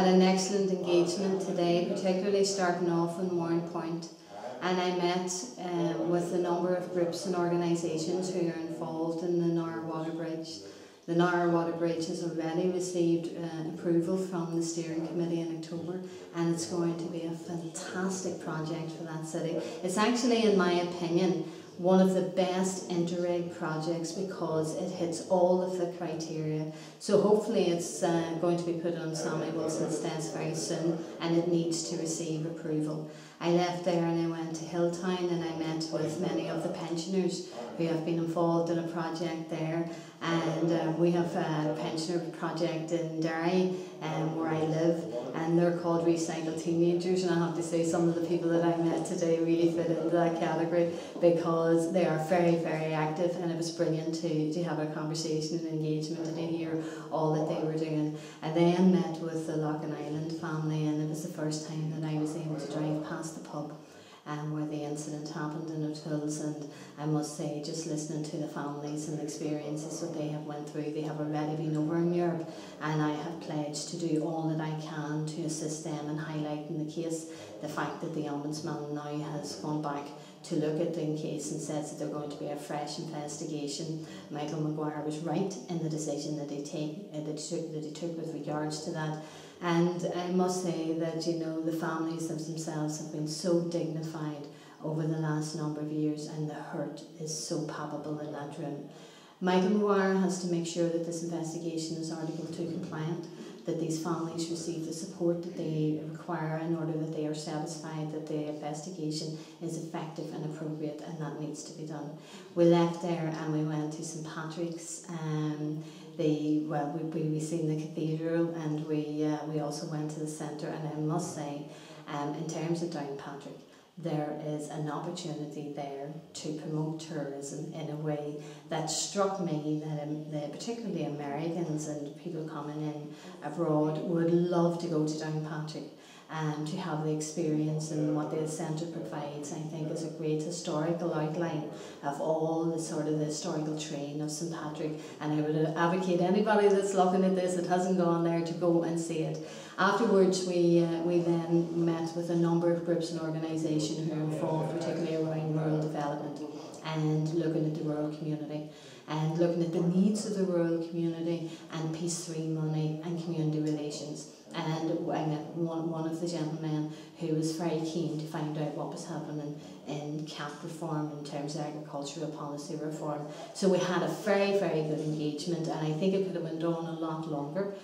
an excellent engagement today, particularly starting off in Warren Point. And I met with a number of groups and organisations who are involved in the Nara Water Bridge. The Nara Water Bridge has already received approval from the steering committee in October, and it's going to be a fantastic project for that city. It's actually, in my opinion, one of the best interreg projects because it hits all of the criteria. So hopefully it's going to be put on Sammy Wilson's desk very soon, and it needs to receive approval. I left there and I went to Hilltown and I met with many of the pensioners who have been involved in a project there, and we have a pensioner project in Derry where I live, and they're called Recycle Teenagers, and I have to say some of the people that I met today really fit into that category because they are very, very active, and it was brilliant to have a conversation and engagement and to hear all that they were doing. I then met with the Loughin Island family, and it was the first time that I was able to drive past the pub where the incident happened in O'Toole's, and I must say, just listening to the families and the experiences that they have went through, they have already been over in Europe, and I have pledged to do all that I can to assist them in highlighting the case. The fact that the Ombudsman now has gone back to look at the case and says that they're going to be a fresh investigation. Michael Maguire was right in the decision that he took with regards to that. And I must say that, you know, the families themselves have been so dignified over the last number of years, and the hurt is so palpable in that room. Michael Maguire has to make sure that this investigation is Article 2 compliant, that these families receive the support that they require in order that they are satisfied that the investigation is effective and appropriate, and that needs to be done. We left there and we went to St Patrick's. We seen the cathedral, and we also went to the centre, and I must say, in terms of Downpatrick, there is an opportunity there to promote tourism in a way that struck me that particularly Americans and people coming in abroad would love to go to Downpatrick and to have the experience, and what the centre provides, I think, is a great historical outline of all the sort of the historical train of St Patrick, and I would advocate anybody that's looking at this that hasn't gone there to go and see it. Afterwards we then met with a number of groups and organisations who are involved particularly around rural development and looking at the rural community and looking at the needs of the rural community and Peace 3 money and community relations. And I met one of the gentlemen who was very keen to find out what was happening in CAP reform in terms of agricultural policy reform. So we had a very, very good engagement, and I think it could have went on a lot longer.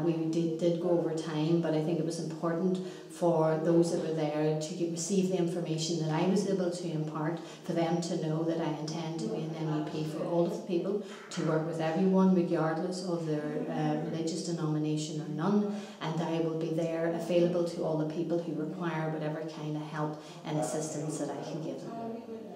We did go over time, but I think it was important for those that were there to receive the information that I was able to impart, for them to know that I intend to be an MEP for all of the people, to work with everyone regardless of their religious denomination or none, and I will be there available to all the people who require whatever kind of help and assistance that I can give them.